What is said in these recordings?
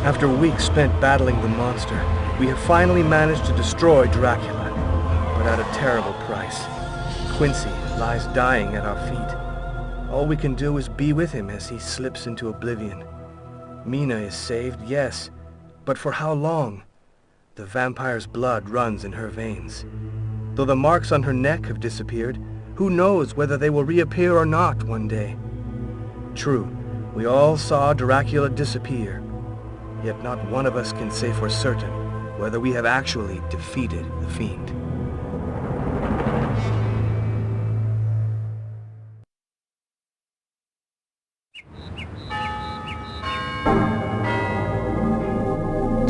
After weeks spent battling the monster, we have finally managed to destroy Dracula, but at a terrible price. Quincy lies dying at our feet. All we can do is be with him as he slips into oblivion. Mina is saved, yes, but for how long? The vampire's blood runs in her veins. Though the marks on her neck have disappeared, who knows whether they will reappear or not one day? True, we all saw Dracula disappear, yet not one of us can say for certain whether we have actually defeated the fiend.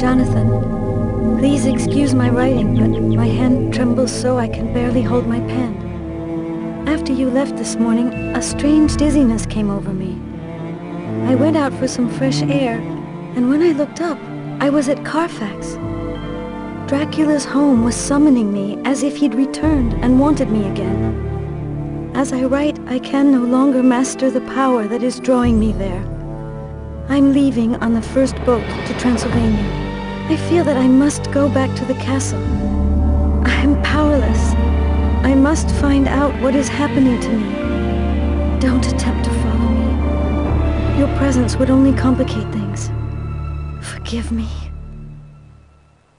Jonathan, please excuse my writing, but my hand trembles so I can barely hold my pen. After you left this morning, a strange dizziness came over me. I went out for some fresh air, and when I looked up, I was at Carfax. Dracula's home was summoning me as if he'd returned and wanted me again. As I write, I can no longer master the power that is drawing me there. I'm leaving on the first boat to Transylvania. I feel that I must go back to the castle. I am powerless. I must find out what is happening to me. Don't attempt to follow me. Your presence would only complicate things. Forgive me.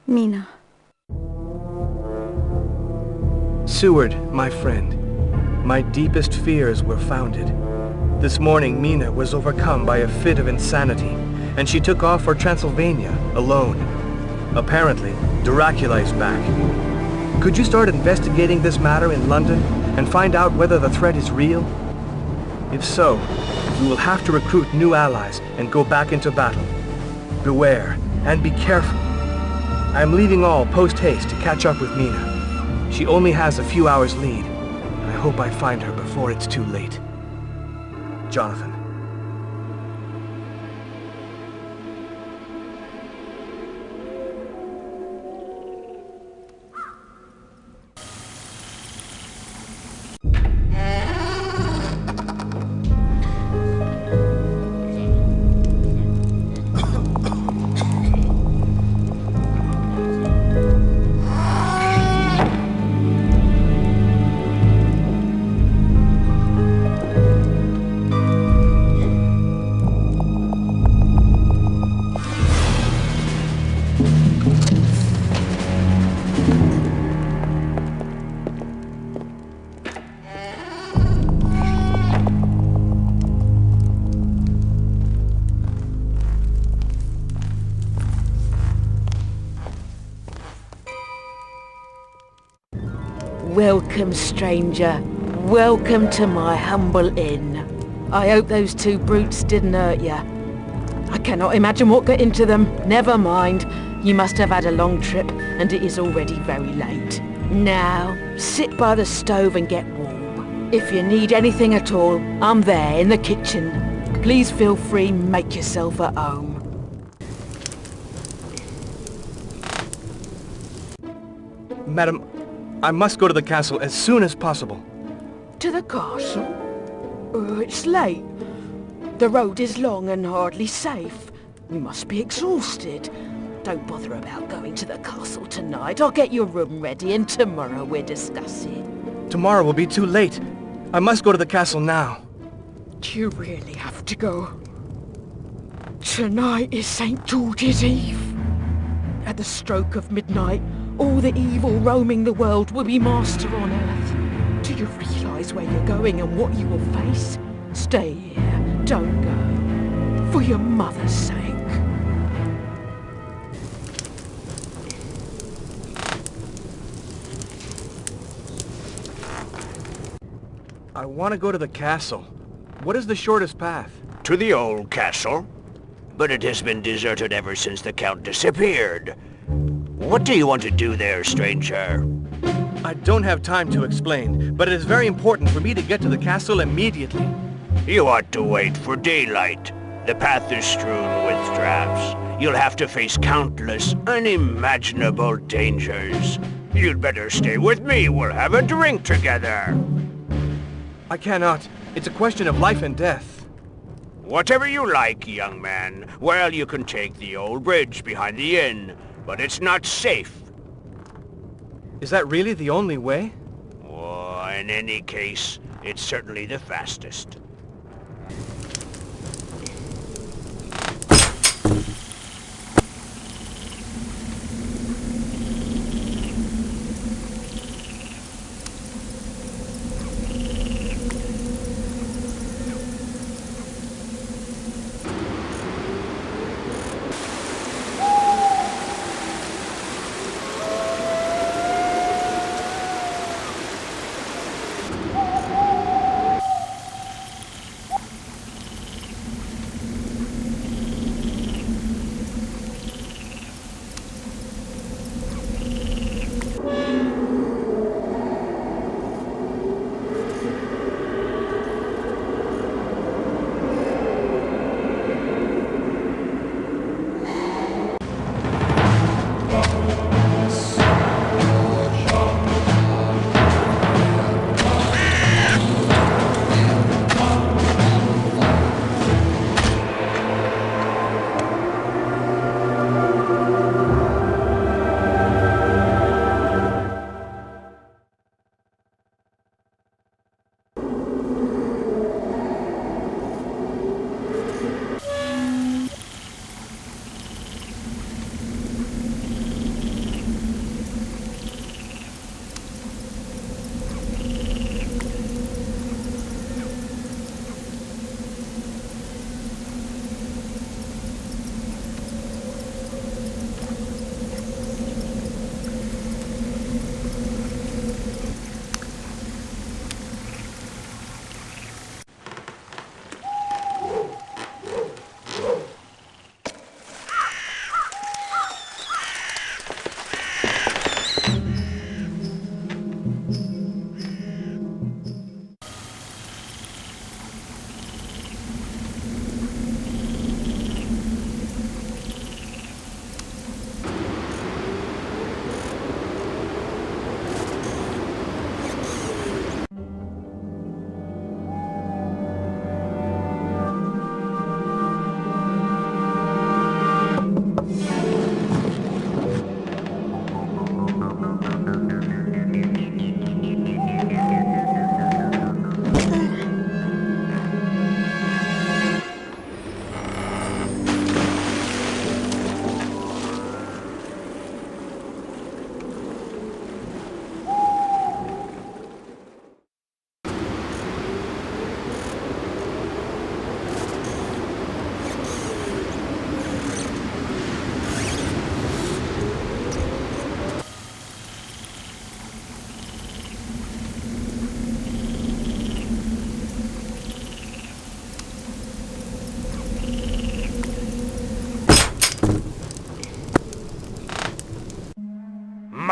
Mina. Seward, my friend, my deepest fears were founded. This morning, Mina was overcome by a fit of insanity, and she took off for Transylvania, alone. Apparently, Dracula is back. Could you start investigating this matter in London, and find out whether the threat is real? If so, we will have to recruit new allies and go back into battle. Beware, and be careful. I am leaving all post-haste to catch up with Mina. She only has a few hours lead, and I hope I find her before it's too late. Jonathan. Welcome, stranger. Welcome to my humble inn. I hope those two brutes didn't hurt you. I cannot imagine what got into them. Never mind. You must have had a long trip, and it is already very late. Now, sit by the stove and get warm. If you need anything at all, I'm there in the kitchen. Please feel free, make yourself at home. Madam, I must go to the castle as soon as possible. To the castle? It's late. The road is long and hardly safe. You must be exhausted. Don't bother about going to the castle tonight. I'll get your room ready and tomorrow we'll discuss it. Tomorrow will be too late. I must go to the castle now. Do you really have to go? Tonight is St. George's Eve. At the stroke of midnight, all the evil roaming the world will be master on Earth. Do you realise where you're going and what you will face? Stay here. Don't go. For your mother's sake. I want to go to the castle. What is the shortest path? To the old castle. But it has been deserted ever since the Count disappeared. What do you want to do there, stranger? I don't have time to explain, but it is very important for me to get to the castle immediately. You ought to wait for daylight. The path is strewn with traps. You'll have to face countless, unimaginable dangers. You'd better stay with me. We'll have a drink together. I cannot. It's a question of life and death. Whatever you like, young man. Well, you can take the old bridge behind the inn, but it's not safe. Is that really the only way? Oh, in any case, it's certainly the fastest.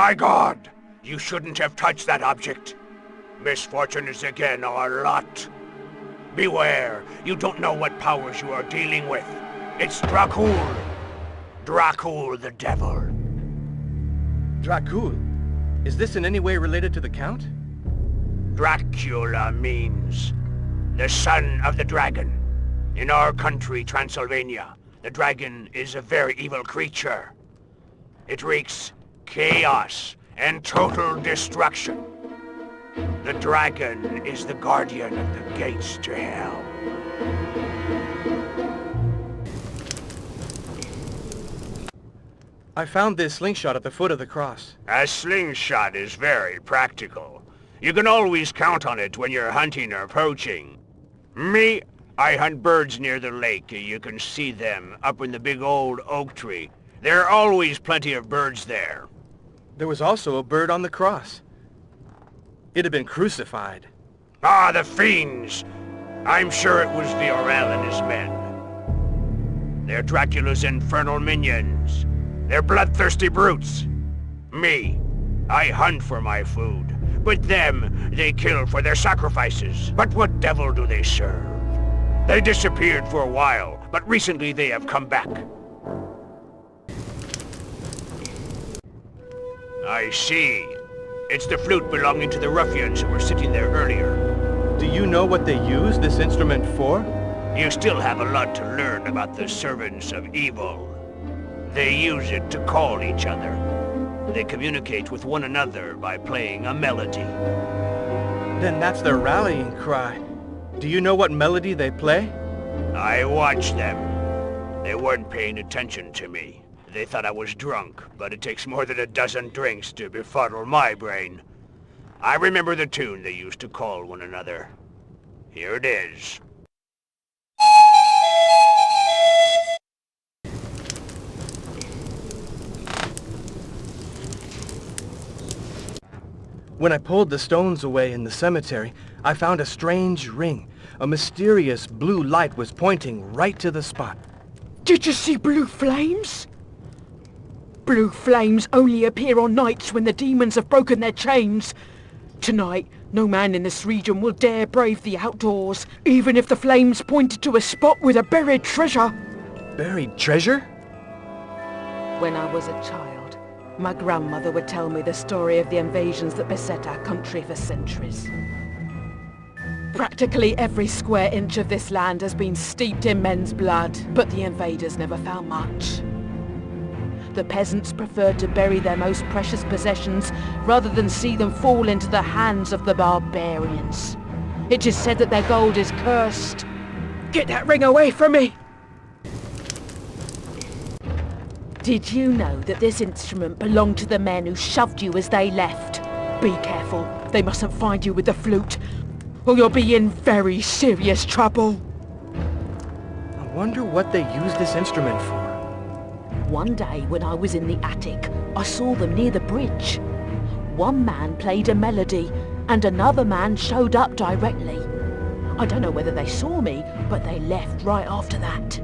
My God! You shouldn't have touched that object. Misfortune is again our lot. Beware, you don't know what powers you are dealing with. It's Dracula. Dracula the devil. Dracula? Is this in any way related to the Count? Dracula means the son of the dragon. In our country, Transylvania, the dragon is a very evil creature. It wreaks chaos and total destruction. The dragon is the guardian of the gates to hell. I found this slingshot at the foot of the cross. A slingshot is very practical. You can always count on it when you're hunting or poaching. Me, I hunt birds near the lake. You can see them up in the big old oak tree. There are always plenty of birds there. There was also a bird on the cross. It had been crucified. Ah, the fiends! I'm sure it was Viorel and his men. They're Dracula's infernal minions. They're bloodthirsty brutes. Me, I hunt for my food. But them, they kill for their sacrifices. But what devil do they serve? They disappeared for a while, but recently they have come back. I see. It's the flute belonging to the ruffians who were sitting there earlier. Do you know what they used this instrument for? You still have a lot to learn about the servants of evil. They use it to call each other. They communicate with one another by playing a melody. Then that's their rallying cry. Do you know what melody they play? I watched them. They weren't paying attention to me. They thought I was drunk, but it takes more than a dozen drinks to befuddle my brain. I remember the tune they used to call one another. Here it is. When I pulled the stones away in the cemetery, I found a strange ring. A mysterious blue light was pointing right to the spot. Did you see blue flames? Blue flames only appear on nights when the demons have broken their chains. Tonight, no man in this region will dare brave the outdoors, even if the flames pointed to a spot with a buried treasure. Buried treasure? When I was a child, my grandmother would tell me the story of the invasions that beset our country for centuries. Practically every square inch of this land has been steeped in men's blood, but the invaders never found much. The peasants preferred to bury their most precious possessions rather than see them fall into the hands of the barbarians. It is said that their gold is cursed. Get that ring away from me! Did you know that this instrument belonged to the men who shoved you as they left? Be careful, they mustn't find you with the flute, or you'll be in very serious trouble. I wonder what they use this instrument for. One day when I was in the attic, I saw them near the bridge. One man played a melody, and another man showed up directly. I don't know whether they saw me, but they left right after that.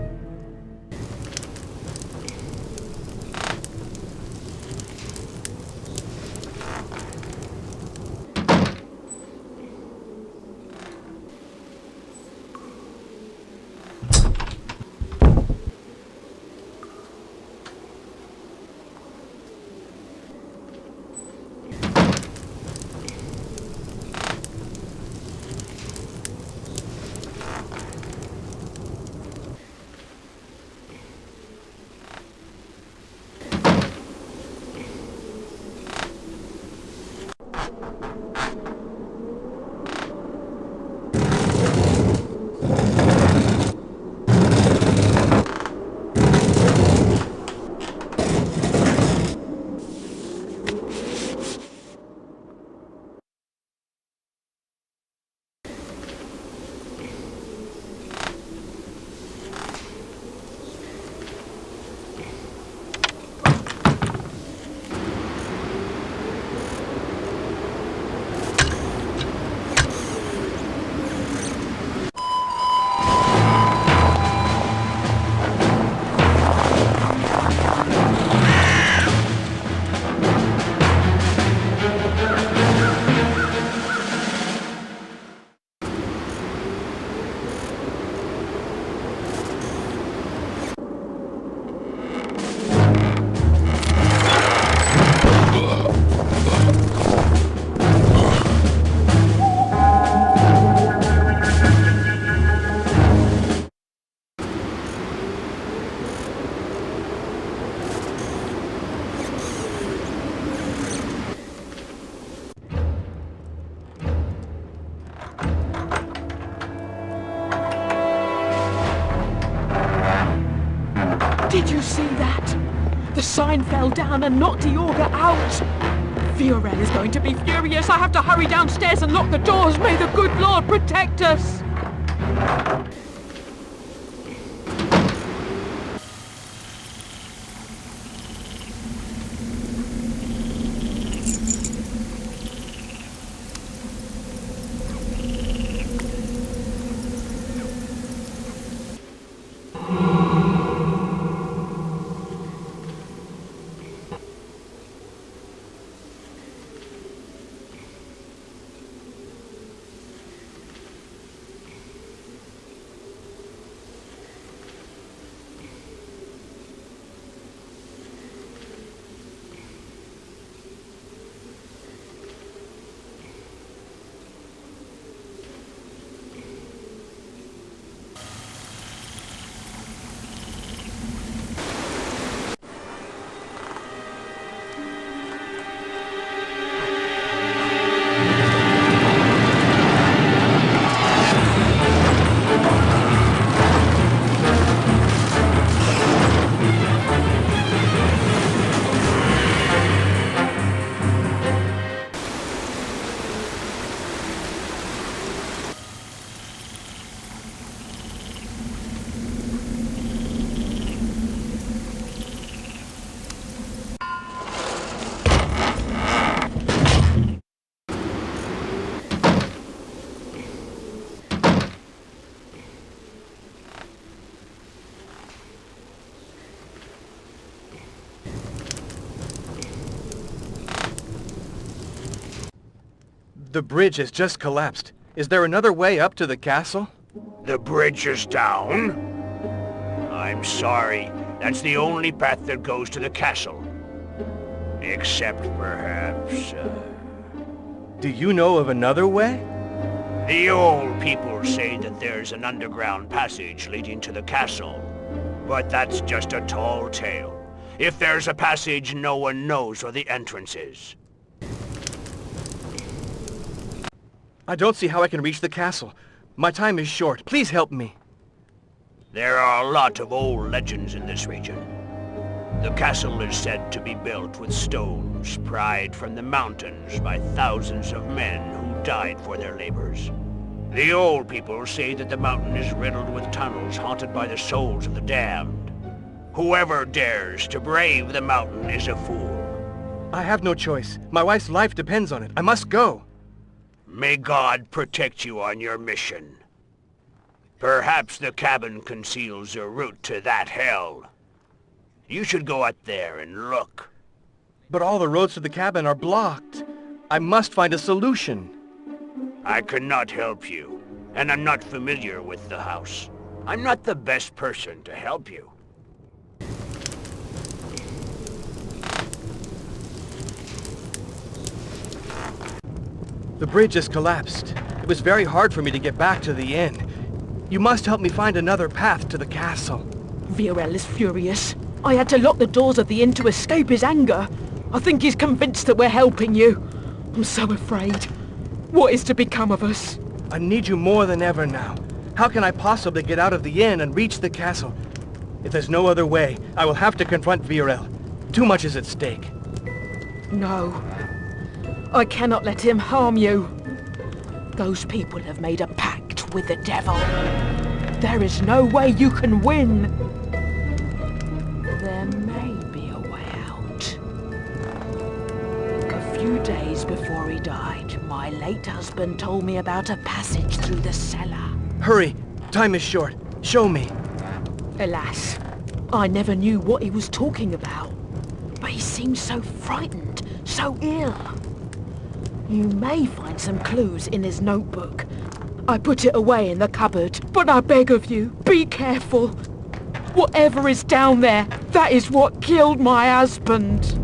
Did you see that? The sign fell down and knocked the auger out. Viorel is going to be furious. I have to hurry downstairs and lock the doors. May the good Lord protect us. The bridge has just collapsed. Is there another way up to the castle? The bridge is down? I'm sorry. That's the only path that goes to the castle. Except perhaps, Do you know of another way? the old people say that there's an underground passage leading to the castle. But that's just a tall tale. If there's a passage, no one knows where the entrance is. I don't see how I can reach the castle. My time is short. Please help me. There are a lot of old legends in this region. The castle is said to be built with stones pried from the mountains by thousands of men who died for their labors. The old people say that the mountain is riddled with tunnels haunted by the souls of the damned. Whoever dares to brave the mountain is a fool. I have no choice. My wife's life depends on it. I must go. May God protect you on your mission. Perhaps the cabin conceals a route to that hell. You should go out there and look. But all the roads to the cabin are blocked. I must find a solution. I cannot help you, and I'm not familiar with the house. I'm not the best person to help you. The bridge has collapsed. It was very hard for me to get back to the inn. You must help me find another path to the castle. Viorel is furious. I had to lock the doors of the inn to escape his anger. I think he's convinced that we're helping you. I'm so afraid. What is to become of us? I need you more than ever now. How can I possibly get out of the inn and reach the castle? If there's no other way, I will have to confront Viorel. Too much is at stake. No. I cannot let him harm you. Those people have made a pact with the devil. There is no way you can win. There may be a way out. A few days before he died, my late husband told me about a passage through the cellar. Hurry! Time is short. Show me. Alas, I never knew what he was talking about. But he seemed so frightened, so ill. You may find some clues in his notebook. I put it away in the cupboard, but I beg of you, be careful. Whatever is down there, that is what killed my husband.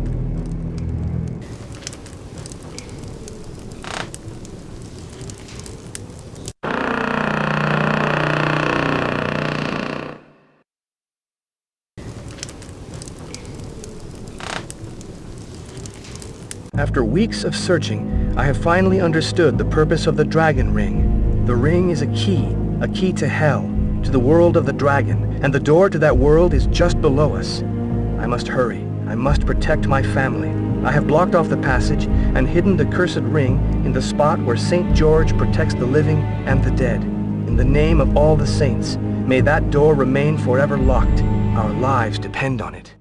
After weeks of searching, I have finally understood the purpose of the dragon ring. The ring is a key to hell, to the world of the dragon, and the door to that world is just below us. I must hurry. I must protect my family. I have blocked off the passage and hidden the cursed ring in the spot where St. George protects the living and the dead. In the name of all the saints, may that door remain forever locked. Our lives depend on it.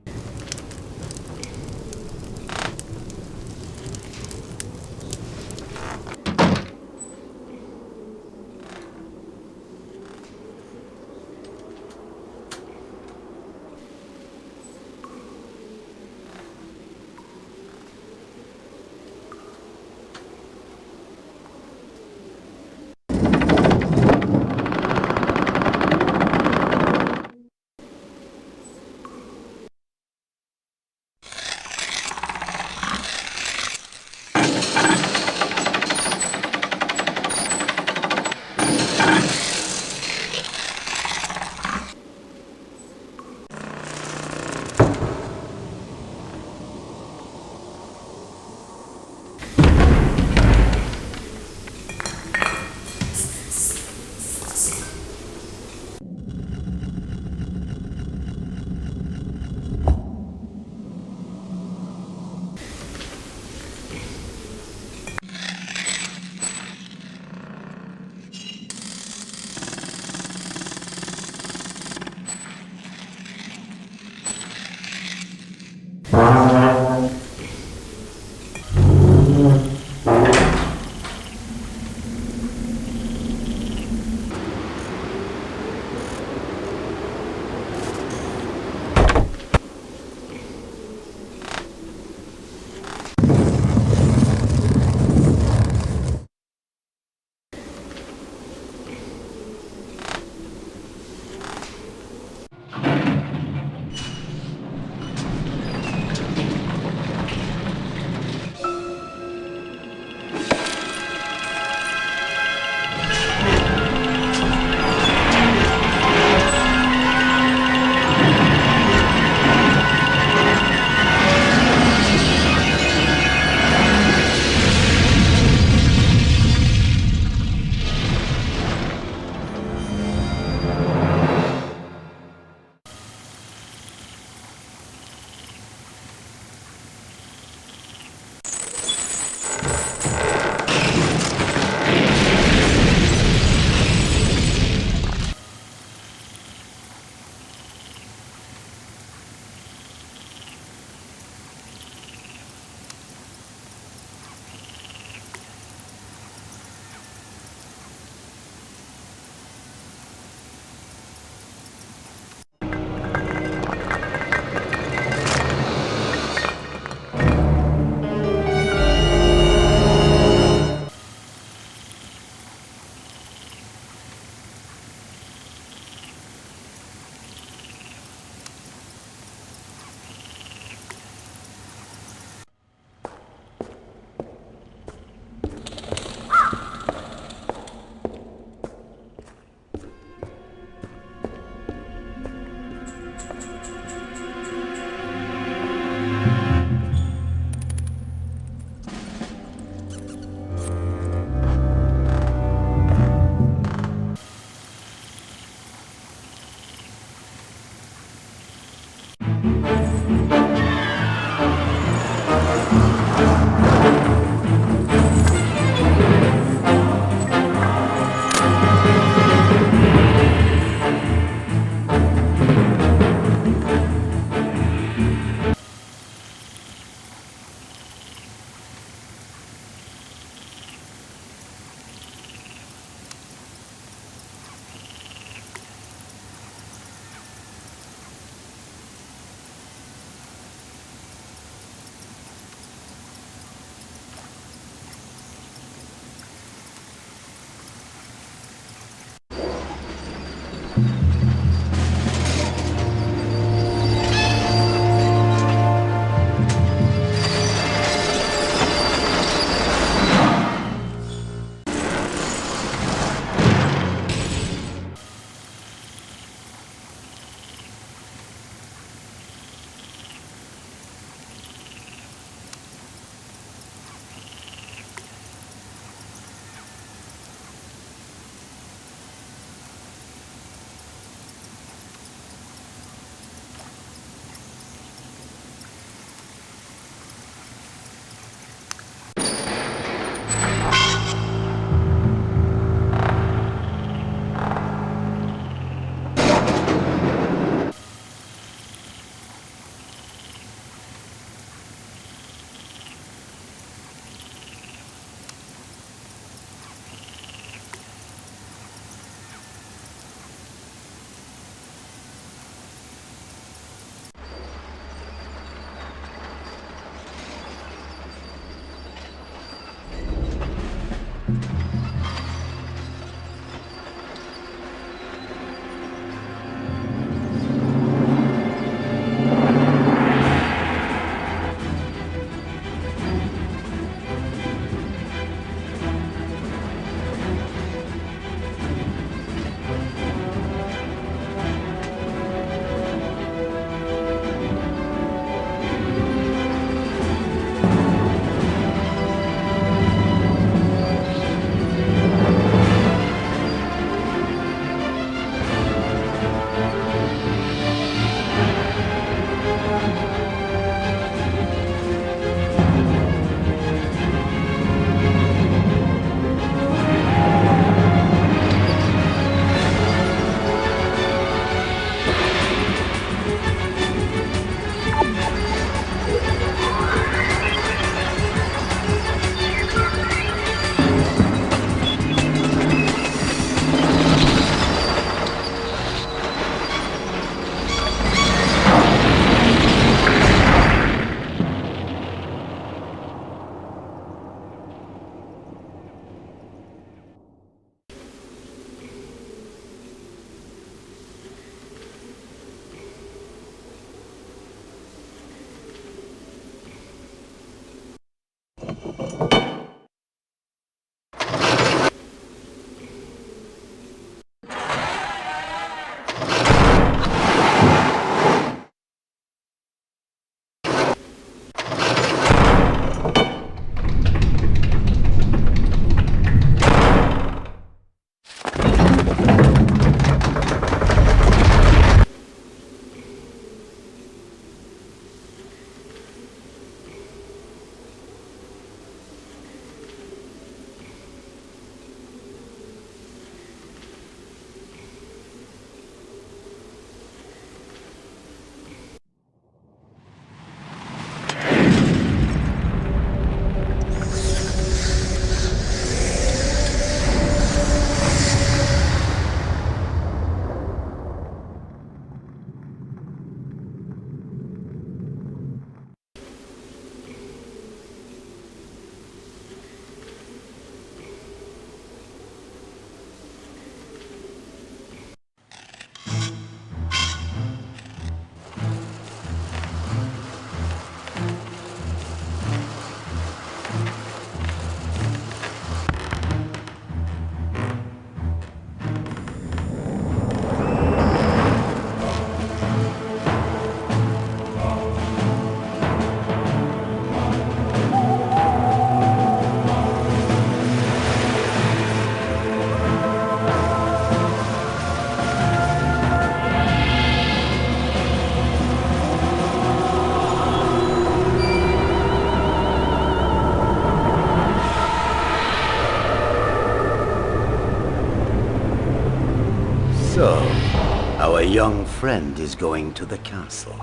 friend is going to the castle.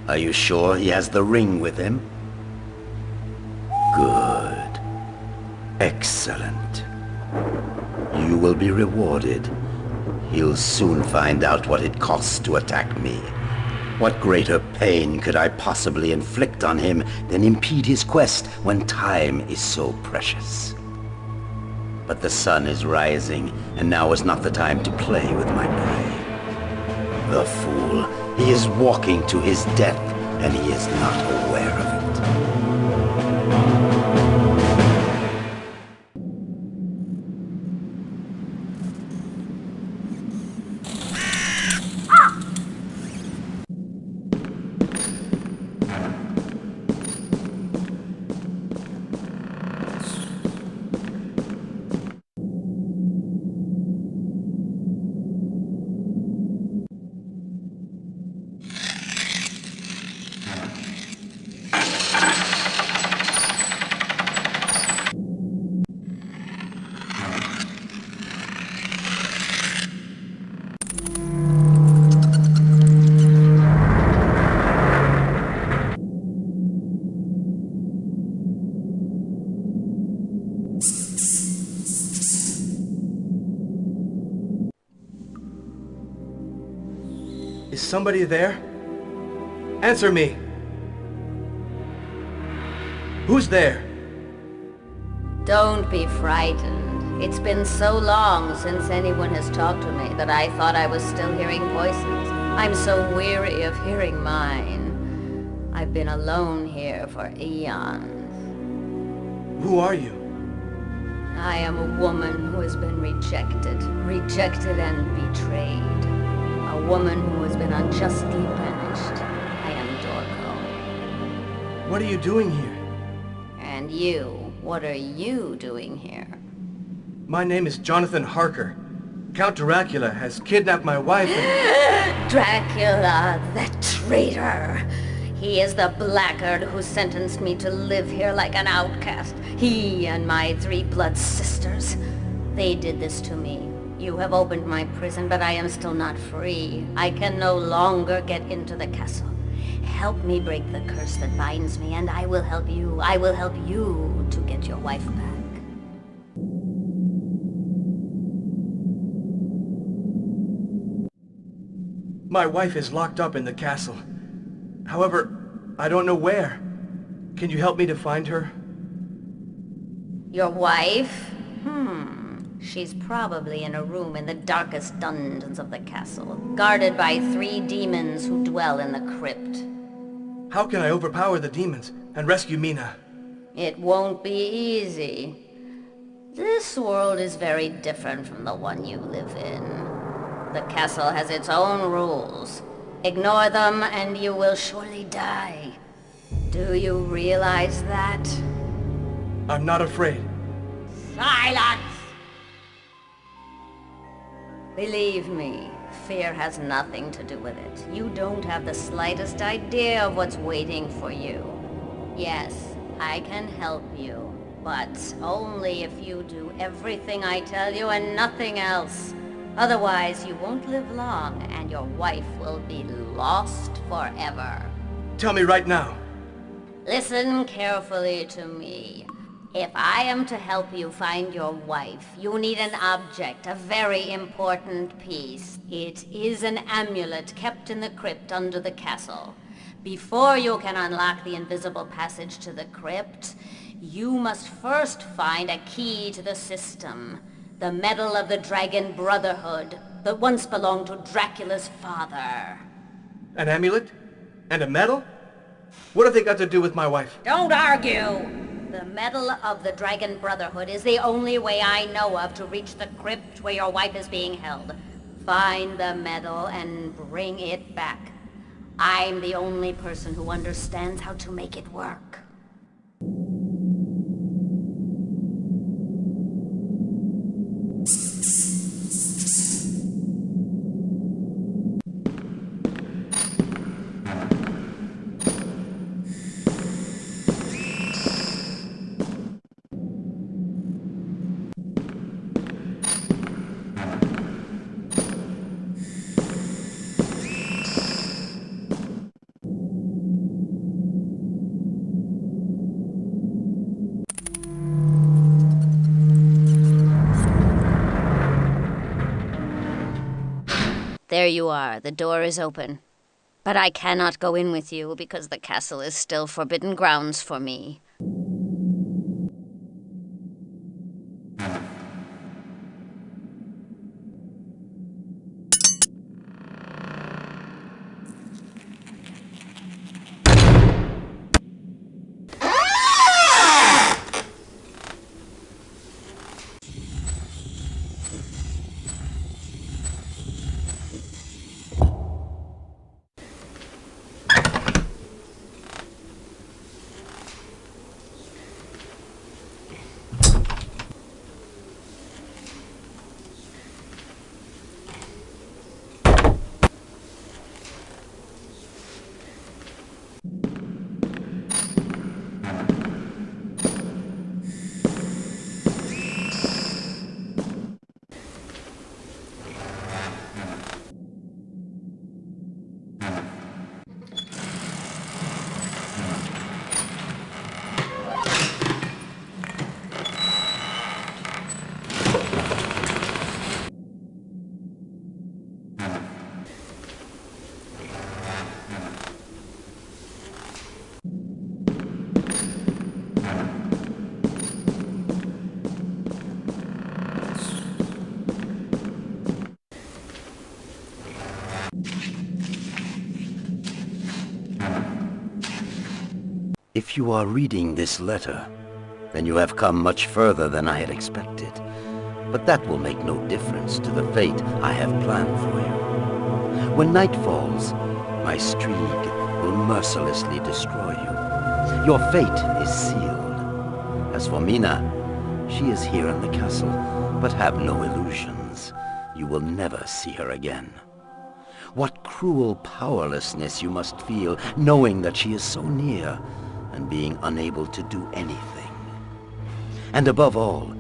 Are you sure he has the ring with him? Good. Excellent. You will be rewarded. He'll soon find out what it costs to attack me. What greater pain could I possibly inflict on him than impede his quest when time is so precious? But the sun is rising, and now is not the time to play with my prey. The fool. He is walking to his death, and he is not aware of it. Is somebody there? Answer me! Who's there? Don't be frightened. It's been so long since anyone has talked to me that I thought I was still hearing voices. I'm so weary of hearing mine. I've been alone here for eons. Who are you? I am a woman who has been rejected and betrayed. A woman who has been unjustly punished. I am Dorco. What are you doing here? And you, what are you doing here? My name is Jonathan Harker. Count Dracula has kidnapped my wife and... Dracula, the traitor! He is the blackguard who sentenced me to live here like an outcast. He and my 3 blood sisters. They did this to me. You have opened my prison, but I am still not free. I can no longer get into the castle. Help me break the curse that binds me, and I will help you. I will help you to get your wife back. My wife is locked up in the castle. However, I don't know where. Can you help me to find her? Your wife? She's probably in a room in the darkest dungeons of the castle, guarded by 3 demons who dwell in the crypt. How can I overpower the demons and rescue Mina? It won't be easy. This world is very different from the one you live in. The castle has its own rules. Ignore them and you will surely die. Do you realize that? I'm not afraid. Silence! Believe me, fear has nothing to do with it. You don't have the slightest idea of what's waiting for you. Yes, I can help you, but only if you do everything I tell you and nothing else. Otherwise, you won't live long, and your wife will be lost forever. Tell me right now. Listen carefully to me. If I am to help you find your wife, you need an object, a very important piece. It is an amulet kept in the crypt under the castle. Before you can unlock the invisible passage to the crypt, you must first find a key to the system. The medal of the Dragon Brotherhood that once belonged to Dracula's father. An amulet? And a medal? What have they got to do with my wife? Don't argue! The medal of the Dragon Brotherhood is the only way I know of to reach the crypt where your wife is being held. Find the medal and bring it back. I'm the only person who understands how to make it work. There you are. The door is open. But I cannot go in with you because the castle is still forbidden grounds for me. If you are reading this letter, then you have come much further than I had expected. But that will make no difference to the fate I have planned for you. When night falls, my streak will mercilessly destroy you. Your fate is sealed. As for Mina, she is here in the castle, but have no illusions. You will never see her again. What cruel powerlessness you must feel, knowing that she is so near, and being unable to do anything. And above all,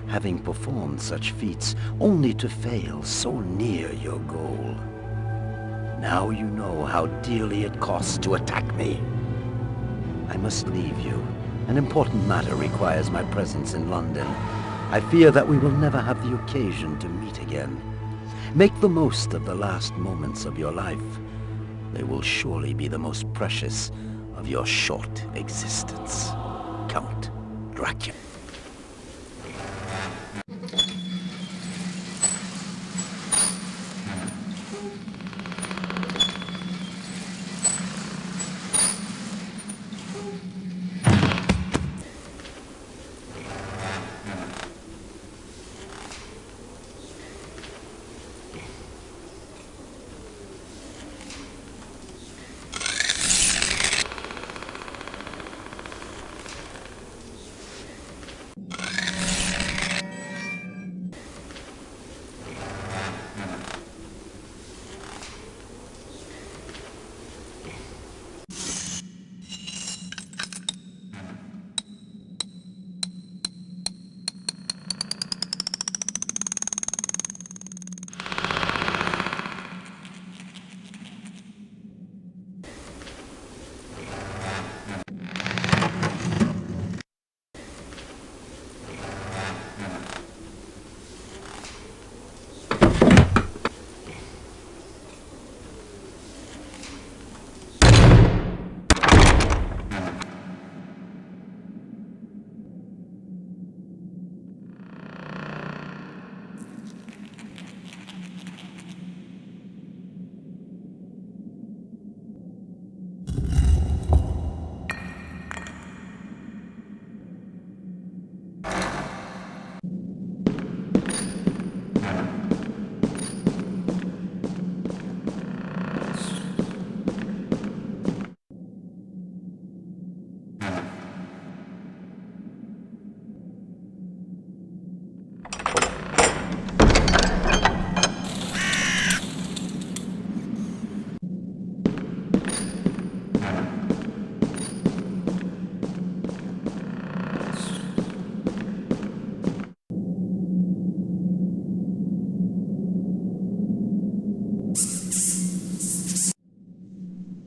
having performed such feats only to fail so near your goal. Now you know how dearly it costs to attack me. I must leave you. An important matter requires my presence in London. I fear that we will never have the occasion to meet again. Make the most of the last moments of your life. They will surely be the most precious of your short existence. Count Dracula.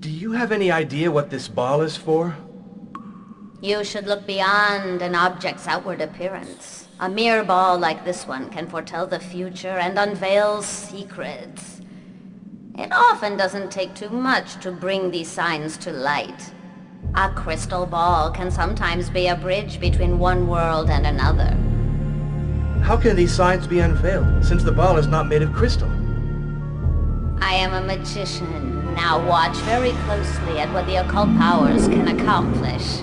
Do you have any idea what this ball is for? You should look beyond an object's outward appearance. A mere ball like this one can foretell the future and unveil secrets. It often doesn't take too much to bring these signs to light. A crystal ball can sometimes be a bridge between one world and another. How can these signs be unveiled, since the ball is not made of crystal? I am a magician. Now watch very closely at what the occult powers can accomplish.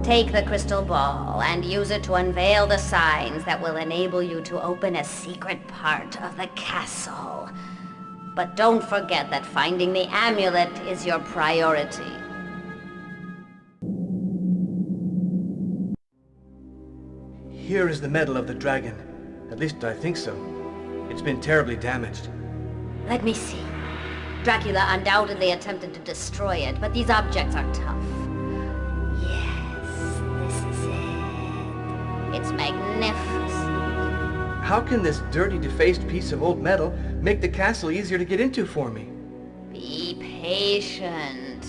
Take the crystal ball and use it to unveil the signs that will enable you to open a secret part of the castle. But don't forget that finding the amulet is your priority. Here is the medal of the dragon. At least I think so. It's been terribly damaged. Let me see. Dracula undoubtedly attempted to destroy it, but these objects are tough. Yes, this is it. It's magnificent. How can this dirty, defaced piece of old metal make the castle easier to get into for me? Be patient.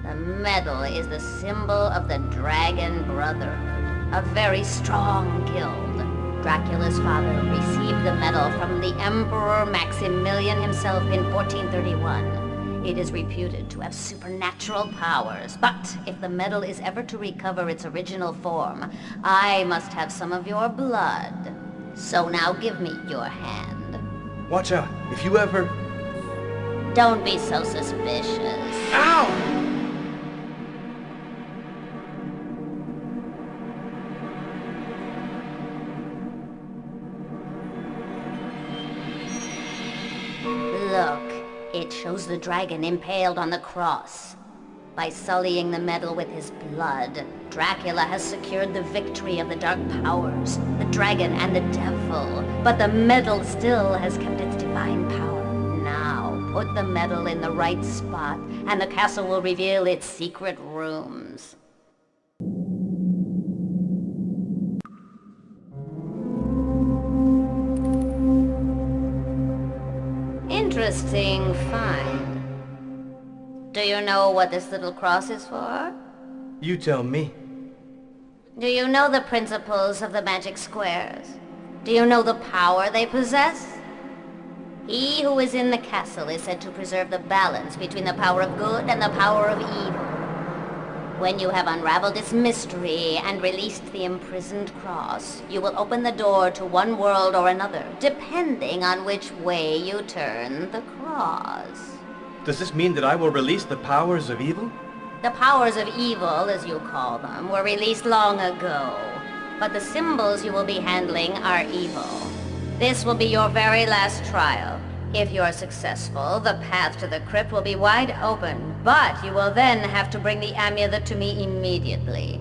The medal is the symbol of the Dragon Brotherhood, a very strong guild. Dracula's father received the medal from the Emperor Maximilian himself in 1431. It is reputed to have supernatural powers, but if the medal is ever to recover its original form, I must have some of your blood. So now give me your hand. Watch out, if you ever... Don't be so suspicious. Ow! Look, it shows the dragon impaled on the cross. By sullying the medal with his blood, Dracula has secured the victory of the dark powers, the dragon and the devil. But the medal still has kept its divine power. Now, put the medal in the right spot, and the castle will reveal its secret rooms. Interesting find. Do you know what this little cross is for? You tell me. Do you know the principles of the magic squares? Do you know the power they possess? He who is in the castle is said to preserve the balance between the power of good and the power of evil. When you have unraveled its mystery and released the imprisoned cross, you will open the door to one world or another, depending on which way you turn the cross. Does this mean that I will release the powers of evil? The powers of evil, as you call them, were released long ago. But the symbols you will be handling are evil. This will be your very last trial. If you are successful, the path to the crypt will be wide open, but you will then have to bring the amulet to me immediately.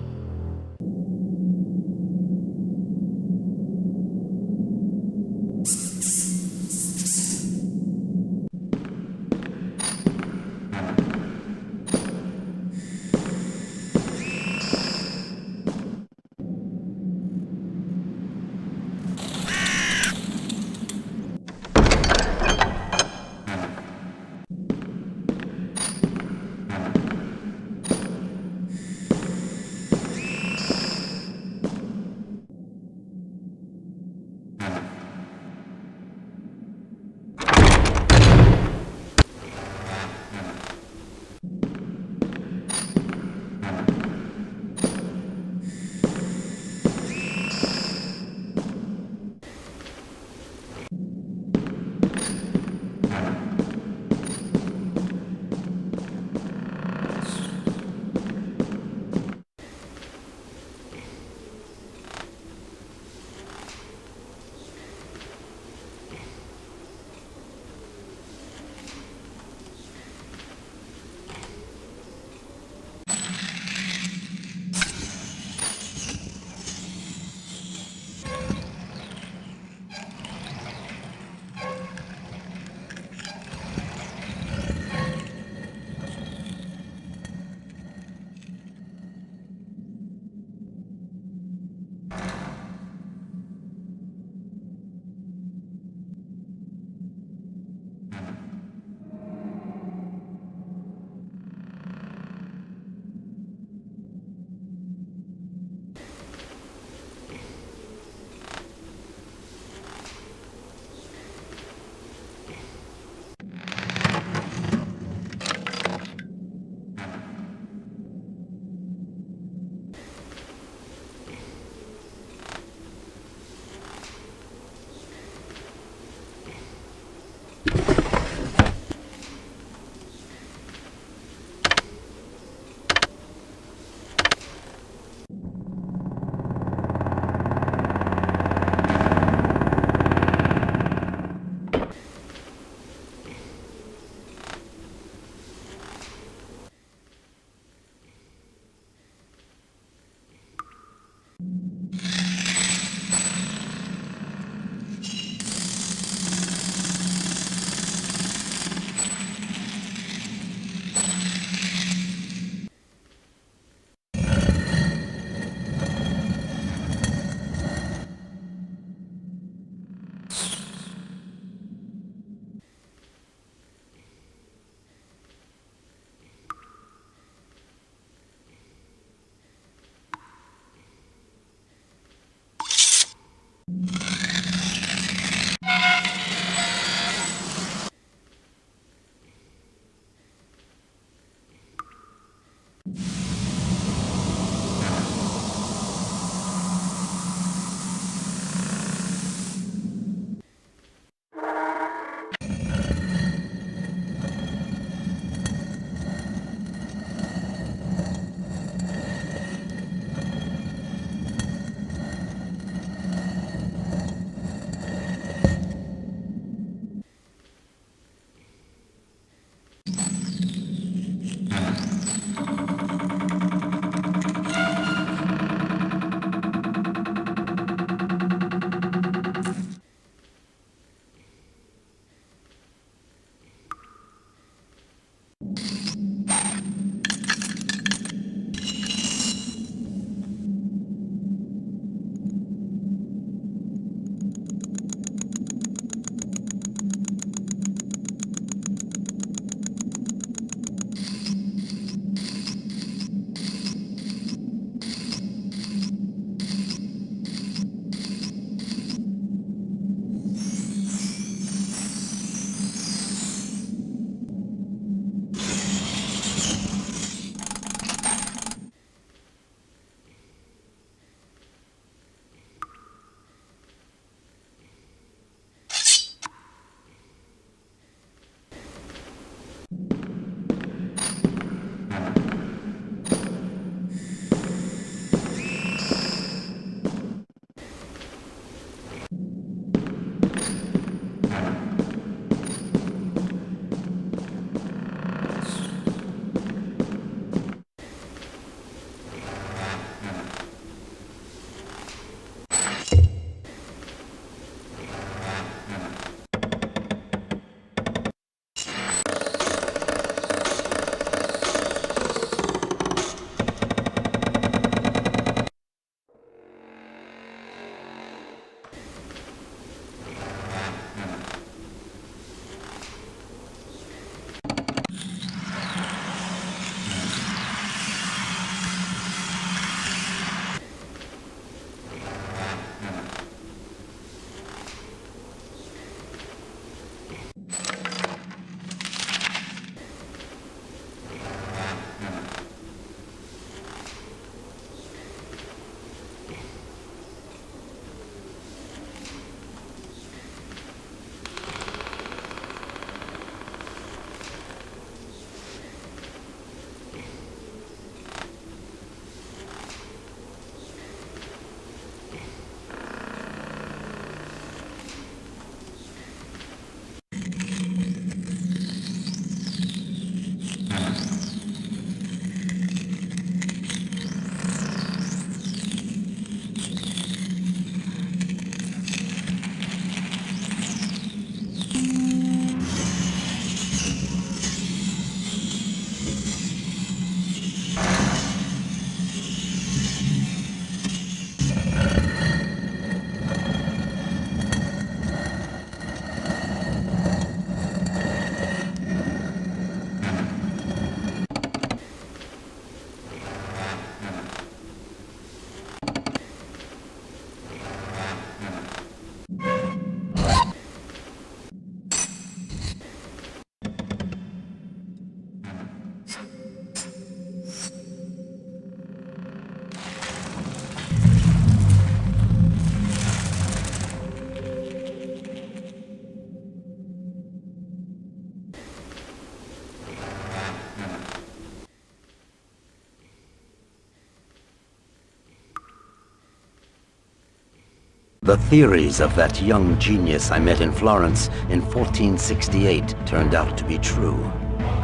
The theories of that young genius I met in Florence in 1468 turned out to be true.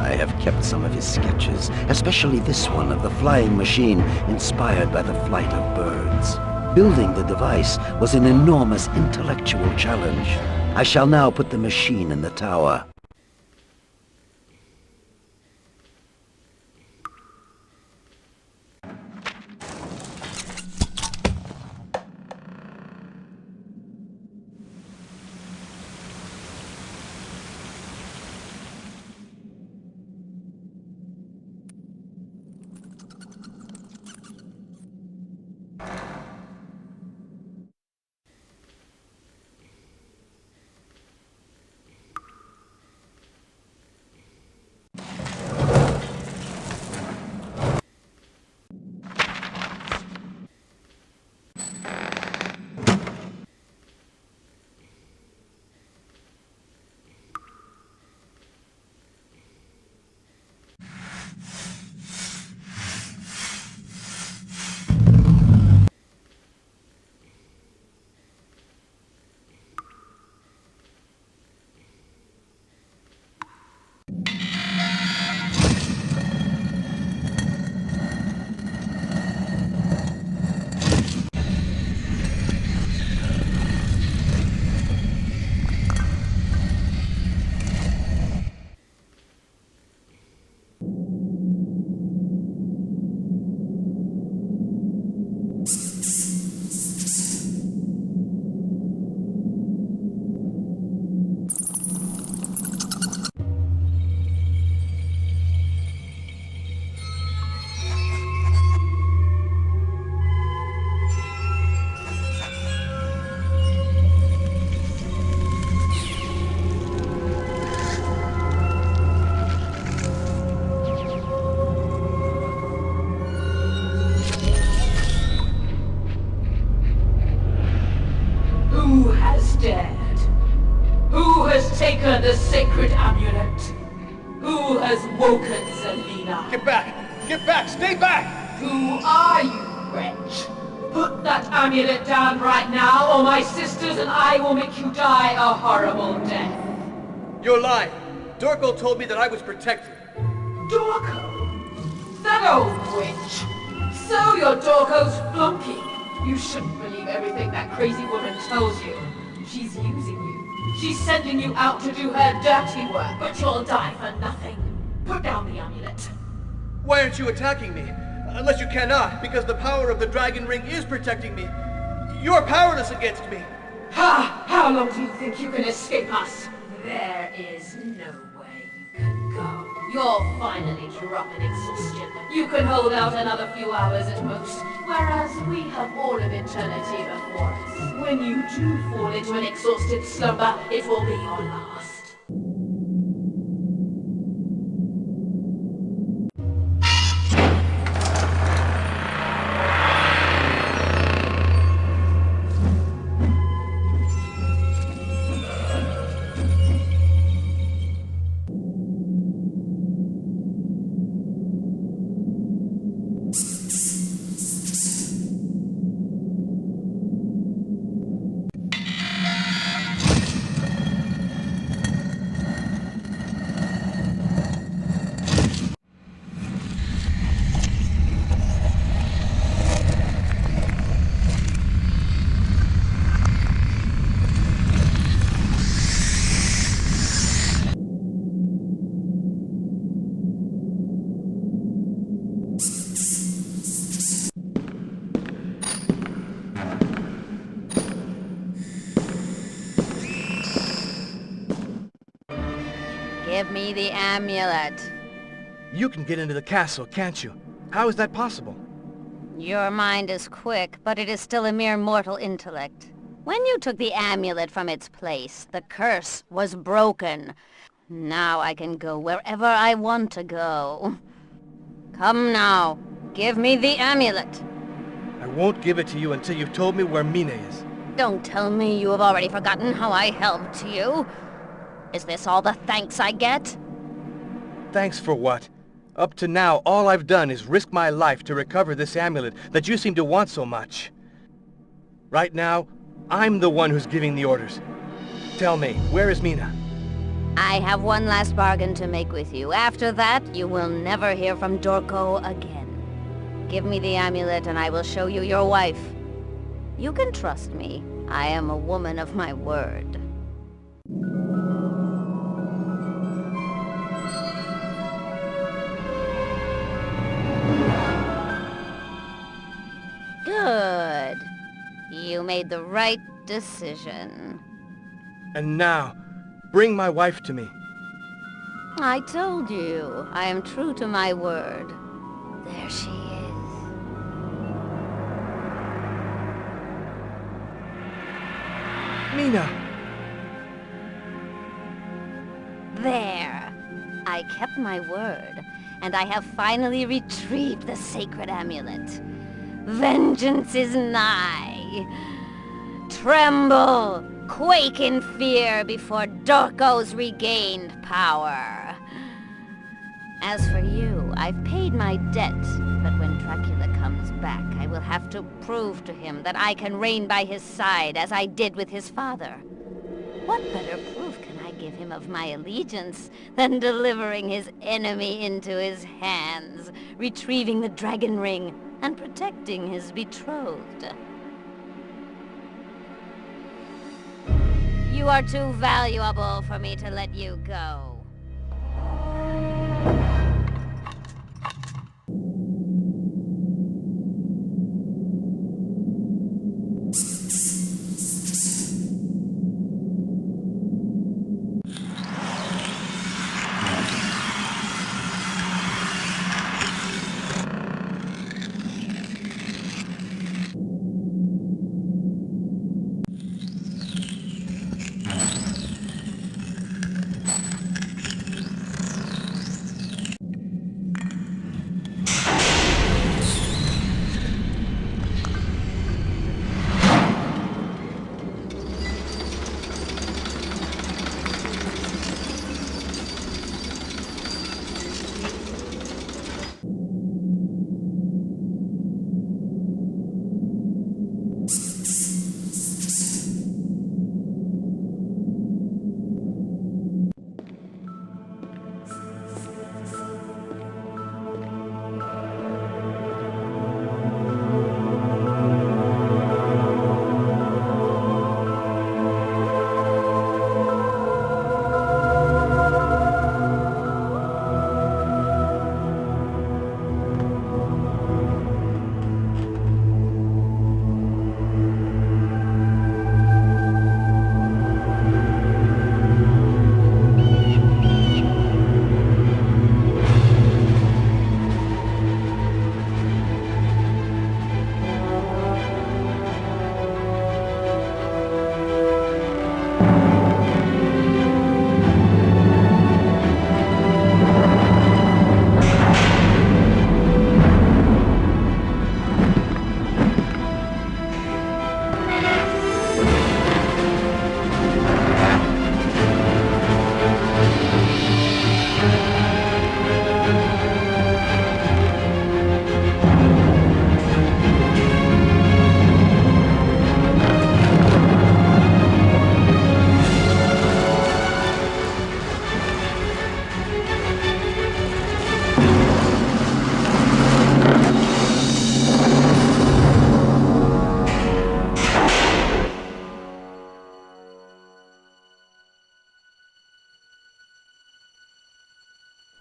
I have kept some of his sketches, especially this one of the flying machine inspired by the flight of birds. Building the device was an enormous intellectual challenge. I shall now put the machine in the tower. woken, Selina. Get back! Get back! Stay back! Who are you, wretch? Put that amulet down right now, or my sisters and I will make you die a horrible death. You're lying. Dorko told me that I was protected. Dorko? That old witch. So you're Dorko's flunky. You shouldn't believe everything that crazy woman tells you. She's using you. She's sending you out to do her dirty work, but you'll die for nothing. Put down the amulet. Why aren't you attacking me? Unless you cannot, because the power of the dragon ring is protecting me. You're powerless against me. Ha! How long do you think you can escape us? There is no way you can go. You're finally dropping exhaustion. You can hold out another few hours at most, whereas we have all of eternity before us. When you do fall into an exhausted slumber, it will be your last. Give me the amulet. You can get into the castle, can't you? How is that possible? Your mind is quick, but it is still a mere mortal intellect. When you took the amulet from its place, the curse was broken. Now I can go wherever I want to go. Come now, give me the amulet. I won't give it to you until you've told me where Mina is. Don't tell me you have already forgotten how I helped you. Is this all the thanks I get? Thanks for what? Up to now, all I've done is risk my life to recover this amulet that you seem to want so much. Right now, I'm the one who's giving the orders. Tell me, where is Mina? I have one last bargain to make with you. After that, you will never hear from Dorko again. Give me the amulet and I will show you your wife. You can trust me. I am a woman of my word. Good. You made the right decision. And now, bring my wife to me. I told you, I am true to my word. There she is. Mina! There. I kept my word, and I have finally retrieved the sacred amulet. Vengeance is nigh. Tremble, quake in fear before Dorko's regained power. As for you, I've paid my debt, but when Dracula comes back, I will have to prove to him that I can reign by his side as I did with his father. What better proof can I give him of my allegiance than delivering his enemy into his hands, retrieving the dragon ring, and protecting his betrothed? You are too valuable for me to let you go.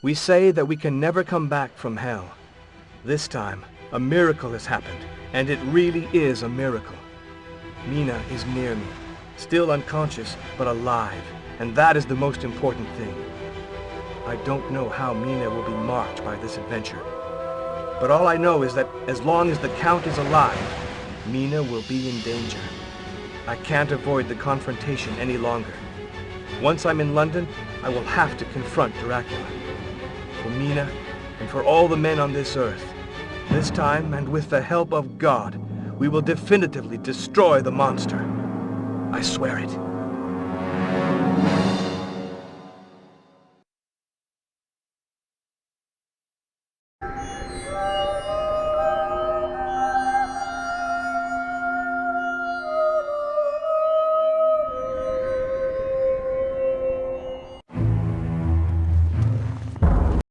We say that we can never come back from hell. This time, a miracle has happened, and it really is a miracle. Mina is near me, still unconscious, but alive, and that is the most important thing. I don't know how Mina will be marked by this adventure, but all I know is that as long as the Count is alive, Mina will be in danger. I can't avoid the confrontation any longer. Once I'm in London, I will have to confront Dracula. For Mina, and for all the men on this earth, this time, and with the help of God, we will definitively destroy the monster. I swear it.